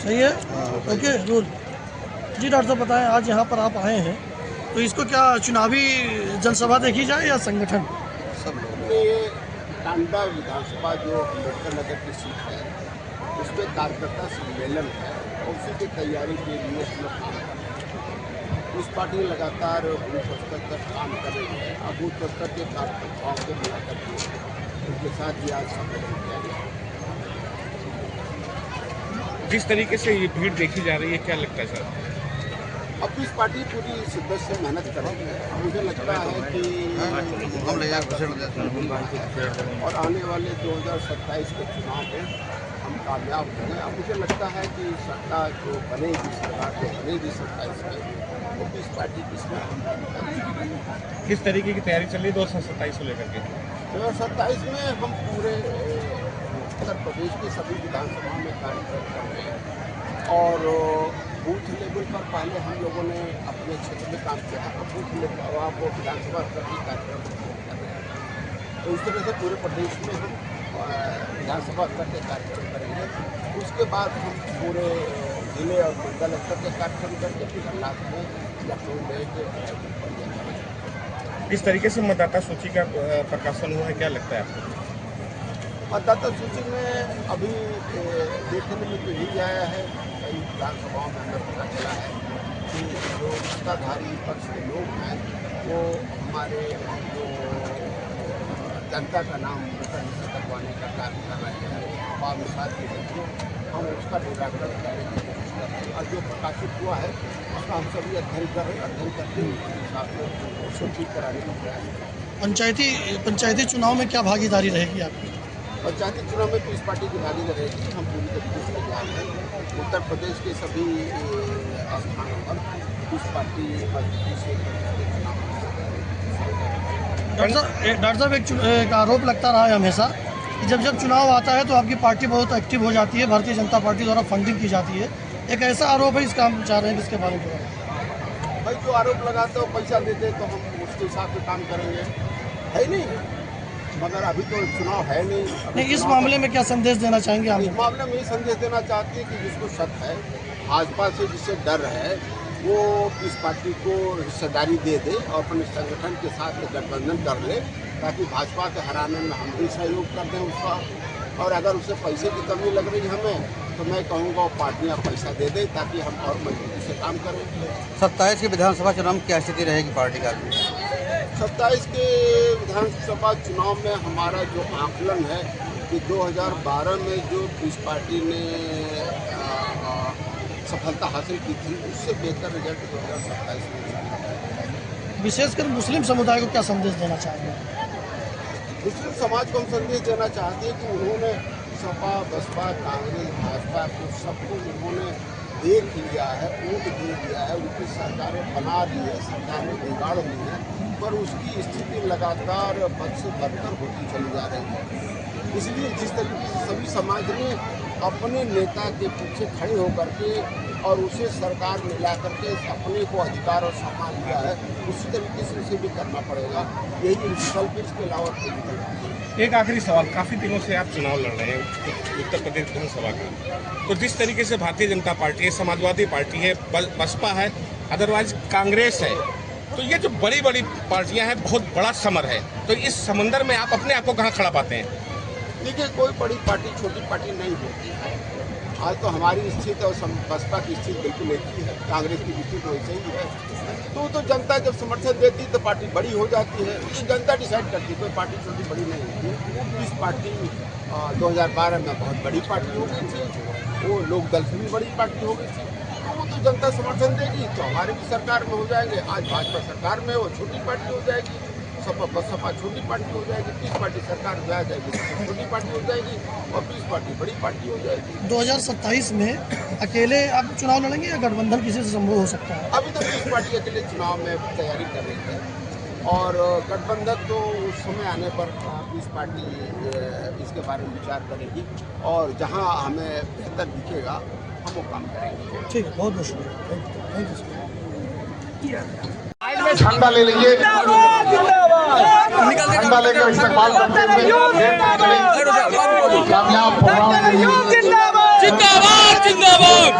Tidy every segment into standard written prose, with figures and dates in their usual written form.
सही है। Okay rule जी। Doctor साहब बताएं, आज यहाँ पर आप आए हैं तो इसको क्या चुनावी जनसभा देखी जाए या संगठन? सब लोग ये टांडा विधानसभा जो अम्बेडकर नगर की सीट है उसमें कार्यकर्ता सम्मेलन है और उसी की तैयारी के लिए हम लोग काम कर रहे हैं। उस पार्टी लगातार बूथ स्तर तक काम कर रही है। अब बूथ स्तर के कार्यकर्ताओं को मिला करके उनके साथ भी आज सम्मेलन किया गया। जिस तरीके से ये भीड़ देखी जा रही है, क्या लगता है सर? अब इस पार्टी पूरी शिद्दत से मेहनत करेगी। मुझे लगता है कि और आने वाले 2027 के चुनाव में हम कामयाब होंगे। अब मुझे लगता है कि सत्ता जो बनेगी, सरकार जो बनेगी 27 में, वो इस पार्टी की इसमें किस तरीके की तैयारी चल रही है 2027 को लेकर के? 2027 में हम पूरे उत्तर प्रदेश की सभी विधानसभा में कार्यक्रम कर रहे हैं और बूथ लेवल पर पहले हम लोगों ने अपने क्षेत्र में काम किया और बूथ लेवल आप विधानसभा स्तर के कार्यक्रम कर रहे हैं। तो इस तरह से पूरे प्रदेश में हम विधानसभा स्तर के कार्यक्रम करेंगे। उसके बाद हम पूरे जिले और मंडल स्तर के कार्यक्रम करके फिर लास्ट में लखनऊ में इस तरीके से मतदाता सूची का प्रकाशन हुआ है, क्या लगता है आपको? मतदाता सूची में अभी देखने में तो यही आया है, कई विधानसभाओं में हमें पता चला है कि जो सत्ताधारी पक्ष के लोग हैं वो हमारे जो जनता का नाम निश्चित करवाने का कार्य कर रहे हैं। बामिसाल के जरिए हम उसका निराकरण करने की कोशिश कर रहे हैं और जो प्रकाशित हुआ है उसका हम सभी अध्ययन कर रहे हैं। अध्ययन करके उसके हिसाब से उसको ठीक कराने का प्रयास कर रहे हैं। पंचायती चुनाव में क्या भागीदारी रहेगी आपकी? पंचायती चुनाव में तो इस पार्टी की भागीदारी रहेगी। हम पूरी तरीके से तैयार हैं। उत्तर प्रदेश के सभी स्थानों पर इस पार्टी से डॉक्टर साहब एक आरोप लगता रहा है हमेशा कि जब चुनाव आता है तो आपकी पार्टी बहुत एक्टिव हो जाती है, भारतीय जनता पार्टी द्वारा फंडिंग की जाती है। एक ऐसा आरोप है, इस काम चाह रहे हैं इसके बारे में? भाई जो आरोप लगाते हो पैसा देते तो हम उसके हिसाब से काम करेंगे, है नहीं। मगर अभी तो चुनाव है नहीं। इस मामले में क्या संदेश देना चाहेंगे आप? इस मामले में ये संदेश देना चाहते हैं कि जिसको शक है, भाजपा से जिससे डर है, वो इस पार्टी को हिस्सेदारी दे दे और अपने संगठन के साथ गठबंधन कर ले ताकि भाजपा के हराने में हम भी सहयोग कर दें उसका। और अगर उसे पैसे की कमी लग रही हमें तो मैं कहूँगा वो पार्टियाँ पैसा दे दें ताकि हम और मजबूती से काम करें। 27 के विधानसभा चुनाव में क्या स्थिति रहेगी पार्टी का? 27 के विधानसभा चुनाव में हमारा जो आकलन है कि 2012 में जो इस पार्टी ने सफलता हासिल की थी उससे बेहतर रिजल्ट 2027 में। विशेषकर मुस्लिम समुदाय को क्या संदेश देना चाहेंगे? मुस्लिम समाज को हम संदेश देना चाहते हैं कि उन्होंने सपा, बसपा, कांग्रेस, भाजपा को सबको उन्होंने देख लिया है, ऊँट दे दिया है, उनकी सरकारें बना दी है, सरकारें बिगाड़ दी है, पर उसकी स्थिति लगातार बद से बदतर होती चली जा रही है। इसलिए जिस तरीके से सभी समाज ने अपने नेता के पीछे खड़े होकर के और उसे सरकार में ला करके अपने को अधिकार और सम्मान दिया है, उसी तरीके से उसे भी करना पड़ेगा। यही विकल्प, इसके अलावा कोई विकल्प नहीं। एक आखिरी सवाल, काफ़ी दिनों से आप चुनाव लड़ रहे हैं उत्तर प्रदेश विधानसभा का, तो जिस तरीके से भारतीय जनता पार्टी है, समाजवादी पार्टी है, बसपा है, अदरवाइज कांग्रेस है, तो ये जो बड़ी बड़ी पार्टियां हैं, बहुत बड़ा समर है, तो इस समंदर में आप अपने आप को कहाँ खड़ा पाते हैं? देखिए, कोई बड़ी पार्टी छोटी पार्टी नहीं होती है। आज तो हमारी स्थिति और बसपा की स्थिति बिल्कुल एक ही है, कांग्रेस की स्थिति वैसे ही है। तो जनता जब समर्थन देती तो पार्टी बड़ी हो जाती है, ये जनता डिसाइड करती है। कोई पार्टी छोटी बड़ी नहीं होती। इस पार्टी 2012 में बहुत बड़ी पार्टी हो गई थी, वो लोक दल से भी बड़ी पार्टी हो गई थी। तो वो तो जनता समर्थन देगी तो हमारी भी सरकार में हो जाएंगे। आज भाजपा सरकार में वो छोटी पार्टी हो जाएगी, सपा छोटी पार्टी हो जाएगी, 30 पार्टी सरकार में आ जाएगी, छोटी पार्टी हो जाएगी और 20 पार्टी बड़ी पार्टी हो जाएगी। 2027 में अकेले आप चुनाव लड़ेंगे या गठबंधन किसी से संभव हो सकता है? अभी तो 20 पार्टी अकेले चुनाव में तैयारी कर रही है और गठबंधन तो उस समय आने पर 20 पार्टी इसके बारे में विचार करेगी और जहां हमें बेहतर दिखेगा हम वो काम करेंगे। ठीक है, बहुत बहुत शुक्रिया, थैंक यू। ठंडा ले लीजिए, ठंडा लेकर इस्तेमाल करते हुए कामयाब प्रोग्राम के लिए जिंदाबाद जिंदाबाद।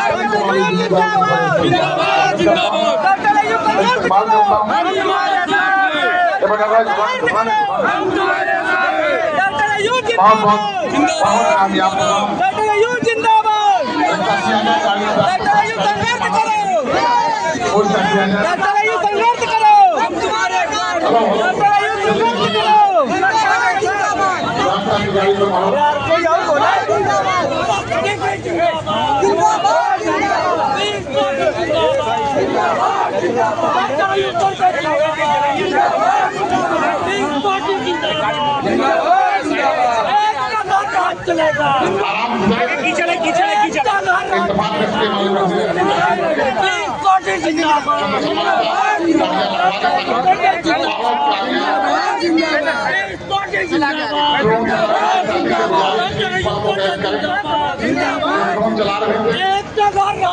चला रहे थे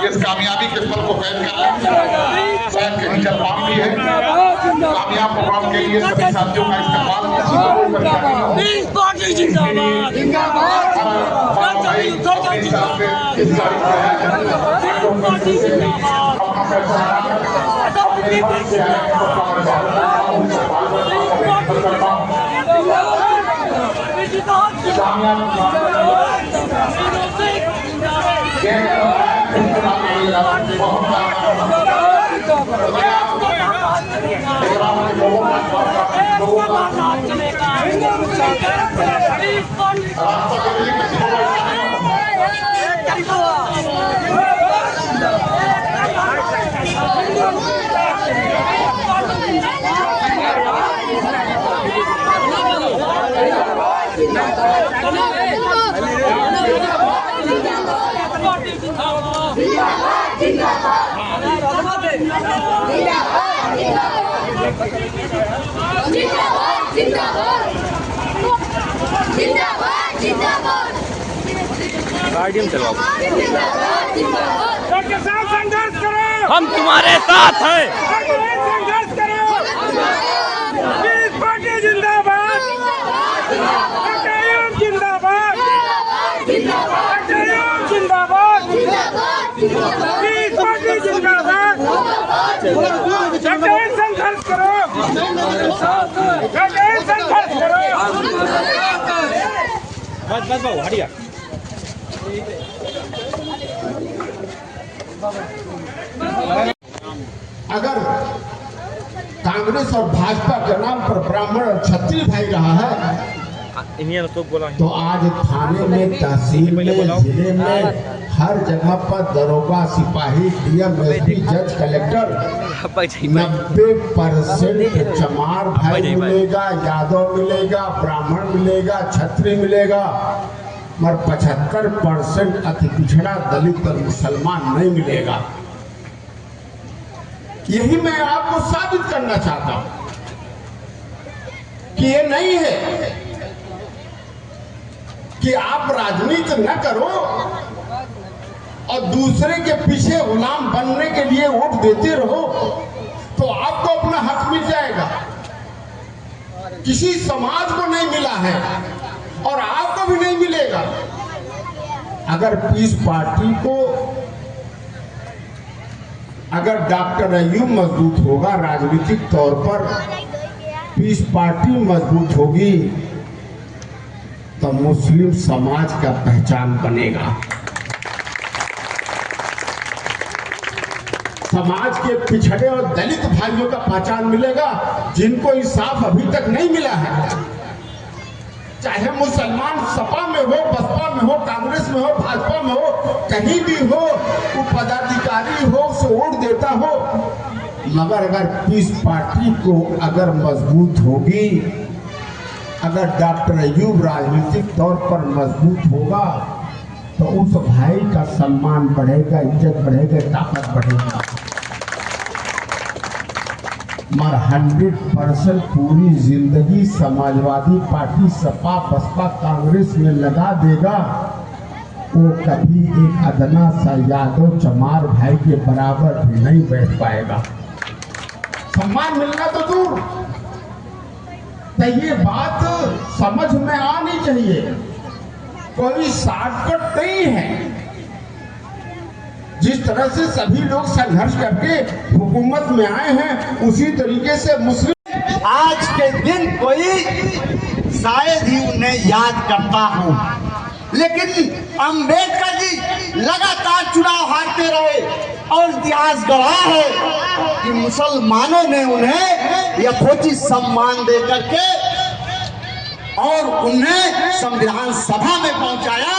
इस कामयाबी के पल को कैद कर शायद कहीं चल पाम भी है। कामयाब प्रोग्राम के लिए सभी साथियों का इस्तेमाल हम तुम्हारे साथ हैं। संघर्ष करो। पीस पार्टी जिंदाबाद। जिंदाबाद। जिंदाबाद। पीस पार्टी जिंदाबाद। संघर्ष करो। संघर्ष करो। बस बाबू हटिया। अगर कांग्रेस और भाजपा के नाम पर ब्राह्मण और क्षत्रिय भाई रहा है तो आज थाने में, तहसील में, जिले में हर जगह पर दरोगा, सिपाही, डीएम, एसपी, जज, कलेक्टर 90% चमार भाई मिलेगा, यादव मिलेगा, ब्राह्मण मिलेगा, क्षत्रिय मिलेगा, मगर 75% अति पिछड़ा, दलित और मुसलमान नहीं मिलेगा। यही मैं आपको साबित करना चाहता हूं कि ये नहीं है कि आप राजनीति न करो और दूसरे के पीछे गुलाम बनने के लिए वोट देते रहो तो आपको अपना हक मिल जाएगा। किसी समाज को नहीं मिला है और आपको भी नहीं मिलेगा। अगर पीस पार्टी को, अगर डॉक्टर अय्यूब मजबूत होगा राजनीतिक तौर पर, पीस पार्टी मजबूत होगी तो मुस्लिम समाज का पहचान बनेगा। समाज के पिछड़े और दलित भाइयों का पहचान मिलेगा जिनको इंसाफ अभी तक नहीं मिला है। चाहे मुसलमान सपा में हो, बसपा में हो, कांग्रेस में हो, भाजपा में हो, कहीं भी हो, वो पदाधिकारी हो, उसे वोट देता हो, मगर अगर पीस पार्टी को अगर मजबूत होगी, अगर डॉक्टर अय्यूब राजनीतिक तौर पर मजबूत होगा तो उस भाई का सम्मान बढ़ेगा, इज्जत बढ़ेगा, ताकत बढ़ेगा। मगर 100% पूरी जिंदगी समाजवादी पार्टी, सपा, बसपा, कांग्रेस में लगा देगा, वो कभी एक अदना सा यादव चमार भाई के बराबर भी नहीं बैठ पाएगा। सम्मान मिलना तो दूर, तो ये बात समझ में आनी चाहिए। कोई शॉर्टकट नहीं है। जिस तरह से सभी लोग संघर्ष करके हुकूमत में आए हैं, उसी तरीके से मुस्लिम आज के दिन कोई शायद ही उन्हें याद करता हो, लेकिन अंबेडकर जी लगातार चुनाव हारते रहे और इतिहास गवाह है कि मुसलमानों ने उन्हें यथोचित सम्मान दे करके और उन्हें संविधान सभा में पहुंचाया,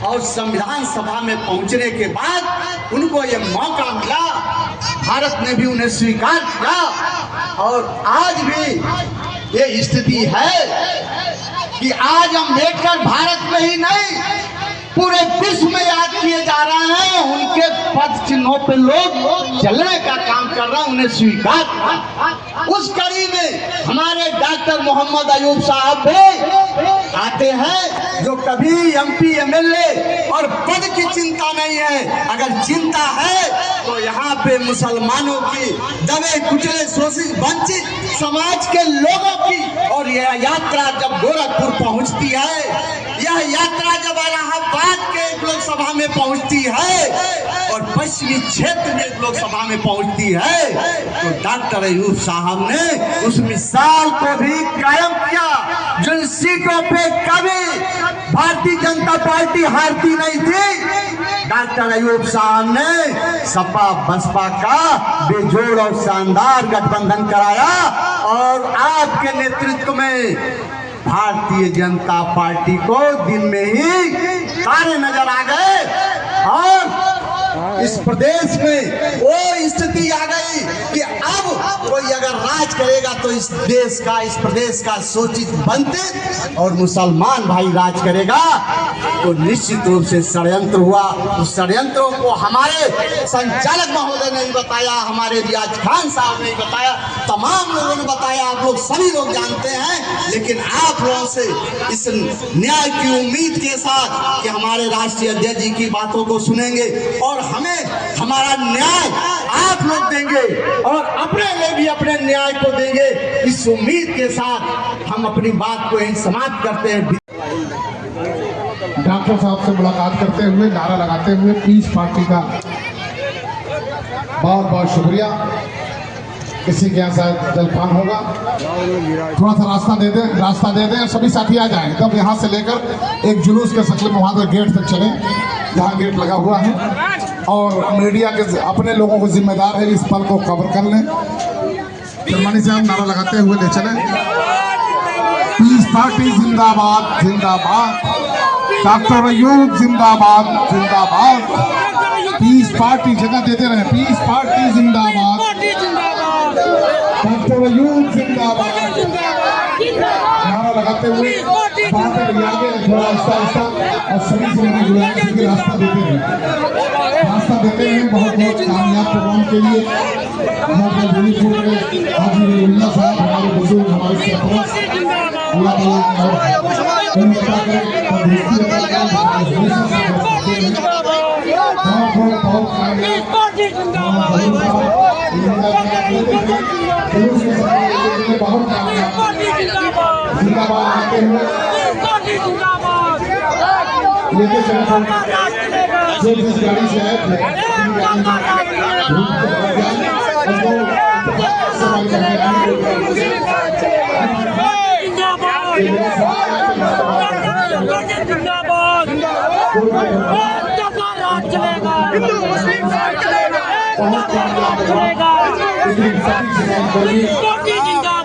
और संविधान सभा में पहुंचने के बाद उनको ये मौका मिला, भारत ने भी उन्हें स्वीकार किया। और आज भी ये स्थिति है कि आज अम्बेडकर भारत में ही नहीं पूरे विश्व में याद किए जा रहे हैं। उनके पद चिन्हों पे लोग चलने का काम कर रहे हैं, उन्हें स्वीकार। उस कड़ी में हमारे डॉक्टर मोहम्मद अयूब साहब भी आते हैं, जो कभी एमपी एमएलए और पद की चिंता नहीं है। अगर चिंता है तो यहाँ पे मुसलमानों की, दबे कुचले शोषित वंचित समाज के लोगों की, और यह यात्रा जब गोरखपुर पहुँचती है, यह यात्रा जब इलाहाबाद के एक लोकसभा में पहुँचती है और पश्चिमी क्षेत्र में एक लोकसभा में पहुँचती है, तो डॉक्टर अयूब साहब ने उस मिसाल को भी कायम किया। जिन सीटों पे कभी भारतीय जनता पार्टी हारती नहीं थी, डॉक्टर अयूब साहब ने सपा बसपा का बेजोड़ और शानदार गठबंधन कराया, और आपके नेतृत्व में भारतीय जनता पार्टी को दिन में ही तारे नजर आ गए, और इस प्रदेश में वो स्थिति आ गई कि अब कोई अगर राज करेगा तो इस देश का, इस प्रदेश का शोषित वंचित और मुसलमान भाई राज करेगा। तो निश्चित रूप से षड्यंत्र हुआ। उस षड्यंत्रों को हमारे संचालक महोदय ने बताया, हमारे रियाज खान साहब ने बताया, तमाम लोगों ने बताया, आप लोग सभी लोग जानते हैं। लेकिन आप लोगों से इस न्याय की उम्मीद के साथ कि हमारे राष्ट्रीय अध्यक्ष जी की बातों को सुनेंगे और हमें हमारा न्याय आप लोग देंगे और अपने लिए भी अपने न्याय को देंगे, इस उम्मीद के साथ हम अपनी बात को यहीं समाप्त करते हैं। डॉक्टर साहब से मुलाकात करते हुए, नारा लगाते हुए पीस पार्टी का बहुत बहुत शुक्रिया। किसी के यहाँ शायद जलपान होगा, थोड़ा सा रास्ता दे दें, सभी साथी आ जाएं। तब यहाँ से लेकर एक जुलूस के शक्ल में वहाँ तक गेट तक चलें, जहाँ गेट लगा हुआ है, और मीडिया के अपने लोगों को जिम्मेदार है इस पल को कवर कर लें। जर्मनी से हम नारा लगाते हुए ले चलें, पीस पार्टी जिंदाबाद जिंदाबाद, डॉक्टर अयूब जिंदाबाद जिंदाबाद, पीस पार्टी जगह देते रहे, पीस पार्टी जिंदाबाद, डॉक्टर अयूब जिंदाबाद। नारा लगाते हुए बात आगे थोड़ा आहिस्ता और सभी से मैंने बुलाया कि रास्ता देते हैं बहुत बहुत कामयाब प्रोग्राम के लिए। हमारे हाजी वलीउल्लाह साहब, हमारे बुजुर्ग, हमारे सरपरस्त, अल्लाह लेके जो जिस गाड़ी से आए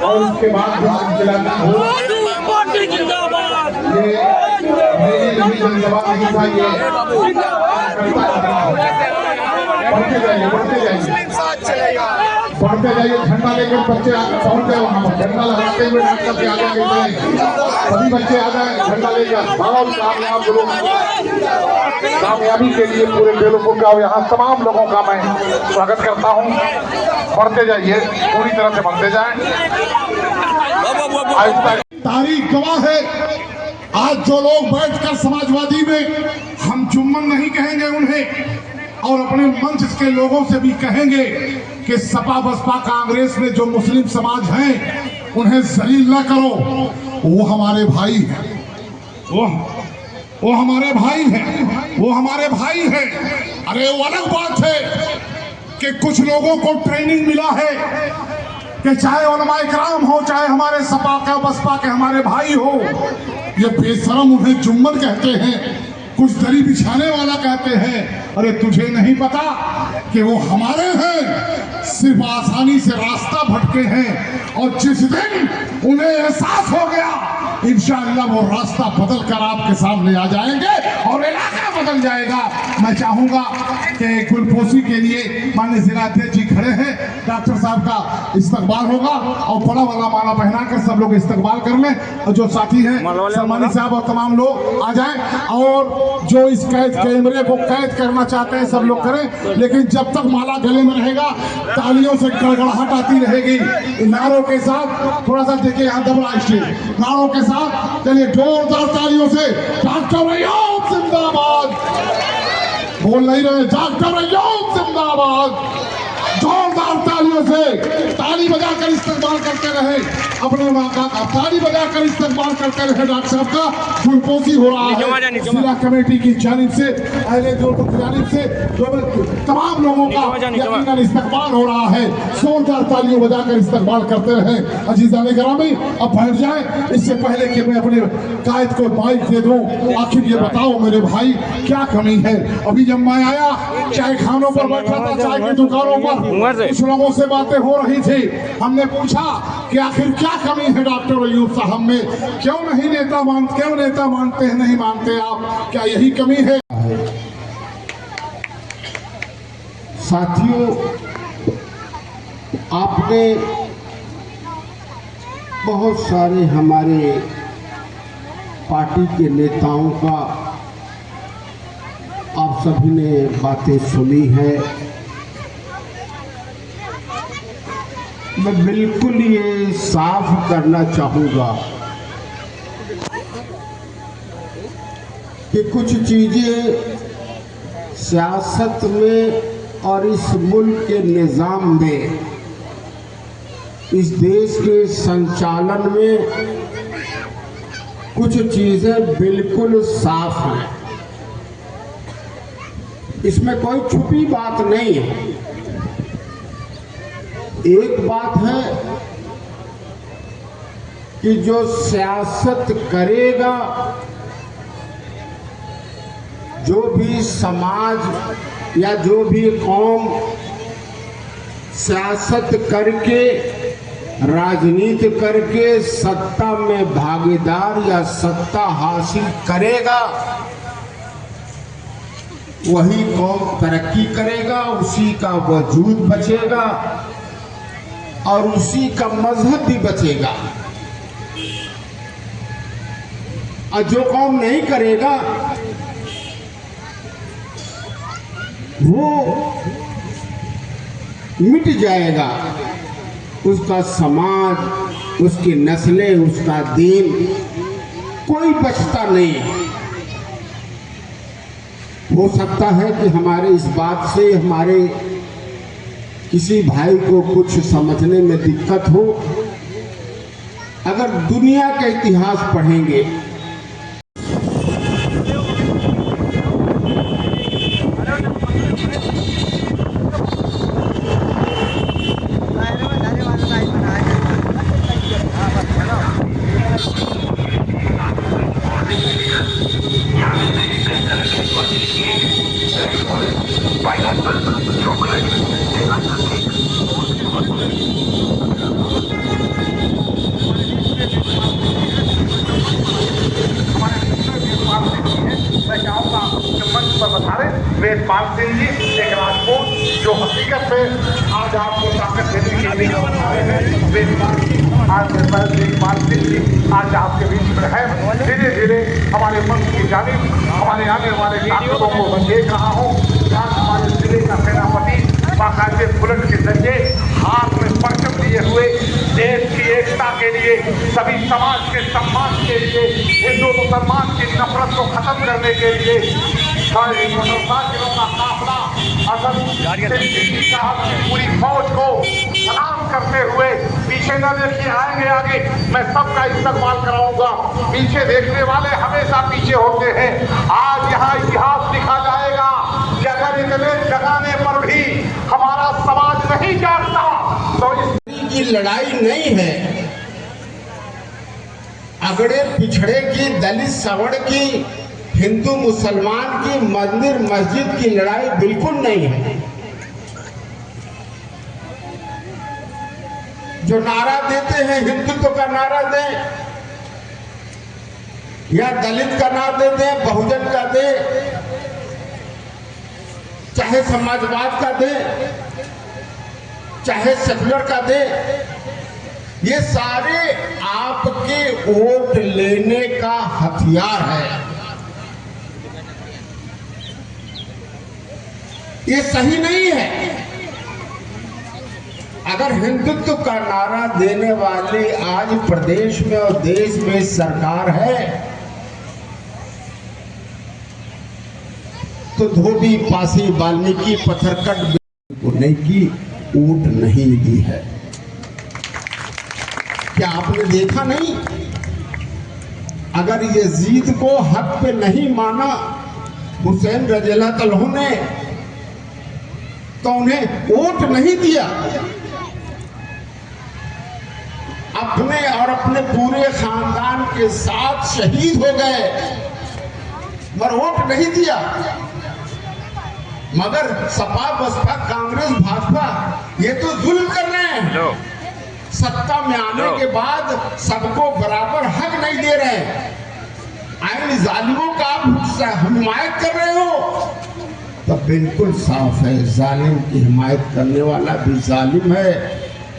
और उसके बाद बढ़ते जाइए, झंडा लेकर बच्चे पहुंच गए वहाँ पर, झंडा लगाते हुए डॉक्टर के आगे सभी बच्चे आ जाए झंडा लेकर। बहुत कामयाबी के लिए पूरे बेलूपुर का यहाँ तमाम लोगों का मैं स्वागत करता हूँ। बढ़ते जाइए, पूरी तरह से बढ़ते जाए। तारीख गवाह है, आज जो लोग बैठकर समाजवादी में हम जुम्मन नहीं कहेंगे उन्हें, और अपने मंच के लोगों से भी कहेंगे कि सपा बसपा कांग्रेस में जो मुस्लिम समाज हैं उन्हें जलील न करो। वो हमारे भाई हैं, वो हमारे भाई हैं, वो हमारे भाई हैं। अरे वो अलग बात है कि कुछ लोगों को ट्रेनिंग मिला है कि चाहे उलमाए कराम हो, चाहे हमारे सपा का बसपा के हमारे भाई हो, ये बेशरम उन्हें जुम्मन कहते हैं, कुछ दरी बिछाने वाला कहते हैं। अरे तुझे नहीं पता कि वो हमारे हैं, सिर्फ आसानी से रास्ता भटके हैं, और जिस दिन उन्हें एहसास हो गया इंशाअल्लाह वो रास्ता बदल कर आपके सामने आ जाएंगे और इलाका बदल जाएगा। मैं चाहूंगा कि गुलपोशी के लिए माननीय जिलाध्यक्ष जी खड़े हैं, डॉक्टर साहब का इस्तकबाल होगा और बड़ा वाला माला पहनाकर सब लोग इस्तकबाल कर लें, और जो साथी हैं सलमानी साहब और तमाम लोग आ जाएं, और जो इस कैमरे को कैद करना चाहते हैं सब लोग करें, लेकिन जब तक माला गले में रहेगा तालियों से गड़गड़ाहट आती रहेगी। नारों के साथ थोड़ा सा देखिए यहाँ दबला स्टेज, नारों के साथ चलिए जोरदार तालियों से डॉक्टर अय्यूब जिंदाबाद, बोल नहीं रहे, डॉक्टर अय्यूब जिंदाबाद, जोरदार तालियों से ताली बजाकर इस्तेमाल करते रहे, अपने ताली बजाकर इस्तेमाल करते रहे। डॉक्टर साहब का गुलपोशी हो रहा है जिला कमेटी की जानिब से, अहले जोर की जानिब से तमाम लोगों का यकीनन इस्तेमाल हो रहा है। जोरदार तालियों बजाकर इस्तेमाल करते रहे। अजीज़ान गिरामी अब बैठ जाए, इससे पहले कि मैं अपने कायद को माइक दे दूं, आखिर ये बताओ मेरे भाई क्या कमी है। अभी जब मैं आया चाय खानों पर बैठा था, चाय की दुकानों पर कुछ लोगों से बातें हो रही थी, हमने पूछा कि आखिर क्या कमी है डॉक्टर अय्यूब साहब में, क्यों नेता मानते हैं, नहीं मानते आप, क्या यही कमी है? साथियों, आपने बहुत सारे हमारे पार्टी के नेताओं का आप सभी ने बातें सुनी है। मैं बिल्कुल ये साफ करना चाहूँगा कि कुछ चीज़ें सियासत में और इस मुल्क के निज़ाम में, इस देश के संचालन में कुछ चीज़ें बिल्कुल साफ हैं, इसमें कोई छुपी बात नहीं है। एक बात है कि जो सियासत करेगा, जो भी समाज या जो भी कौम सियासत करके, राजनीति करके सत्ता में भागीदार या सत्ता हासिल करेगा, वही कौम तरक्की करेगा, उसी का वजूद बचेगा और उसी का मजहब भी बचेगा। और जो कौम नहीं करेगा वो मिट जाएगा, उसका समाज, उसकी नस्लें, उसका दीन, कोई बचता नहीं। हो सकता है कि हमारे इस बात से हमारे किसी भाई को कुछ समझने में दिक्कत हो। अगर दुनिया का इतिहास पढ़ेंगे, वेदपाल सिंह जी एक राजपूत जो हकीकत में आज आपको ताकत देने के लिए आए हैं। वेदपाल सिंह जी आज आपके बीच में है। धीरे धीरे हमारे मंच की जानिब हमारे आने वाले ताकतों को मैं देख रहा हूँ। आज हमारे जिले का सेनापति बाकायदे बुलेट के जरिए हाथ में परचम लिए हुए देश की एकता के लिए, सभी समाज के सम्मान के लिए, हिंदू मुसलमान की नफरत को खत्म करने के लिए मोटरसाइकिलों का काफिला असद साहब की पूरी फौज को सलाम करते हुए पीछे न देखिए, आएंगे आगे, मैं सबका इस्तेमाल कराऊंगा। पीछे देखने वाले हमेशा पीछे होते हैं। आज यहाँ इतिहास लिखा जाएगा कि अगर इतने लड़ाई नहीं है, अगड़े पिछड़े की, दलित सवर्ण की, हिंदू मुसलमान की, मंदिर मस्जिद की लड़ाई बिल्कुल नहीं है। जो नारा देते हैं हिंदुत्व का नारा दें या दलित का नारा दे दें, बहुजन का दे, चाहे समाजवाद का दे, चाहे सेकुलर का दे, ये सारे आपके वोट लेने का हथियार है। ये सही नहीं है। अगर हिंदुत्व का नारा देने वाली आज प्रदेश में और देश में सरकार है तो धोबी, पासी, वाल्मीकि, पत्थरकट को नहीं की वोट नहीं दी है। क्या आपने देखा नहीं? अगर ये जीत को हक पे नहीं माना हुसैन रज़ियल्लाहु तआला ने तो उन्हें वोट नहीं दिया। अपने और अपने पूरे खानदान के साथ शहीद हो गए, मगर वोट नहीं दिया। मगर सपा, बसपा, कांग्रेस, भाजपा ये तो जुल्म कर रहे हैं। सत्ता में आने के बाद सबको बराबर हक नहीं दे रहे हैं। आइन जालिमों का आप हिमायत कर रहे हो तो बिल्कुल साफ है, जालिम की हिमायत करने वाला भी जालिम है।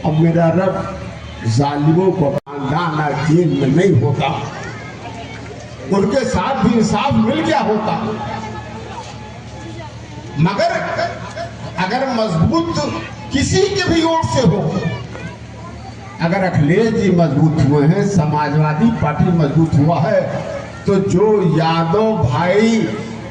और मेरा रब जालिमों को बांधना जेल में नहीं होता, उनके साथ भी इंसाफ मिल गया होता। मगर अगर मजबूत किसी के भी ओर से हो, अगर अखिलेश जी मजबूत हुए हैं, समाजवादी पार्टी मजबूत हुआ है, तो जो यादव भाई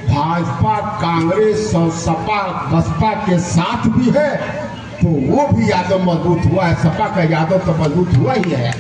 भाजपा, कांग्रेस और सपा, बसपा के साथ भी है तो वो भी यादव मजबूत हुआ है। सपा का यादव तो मजबूत हुआ ही है।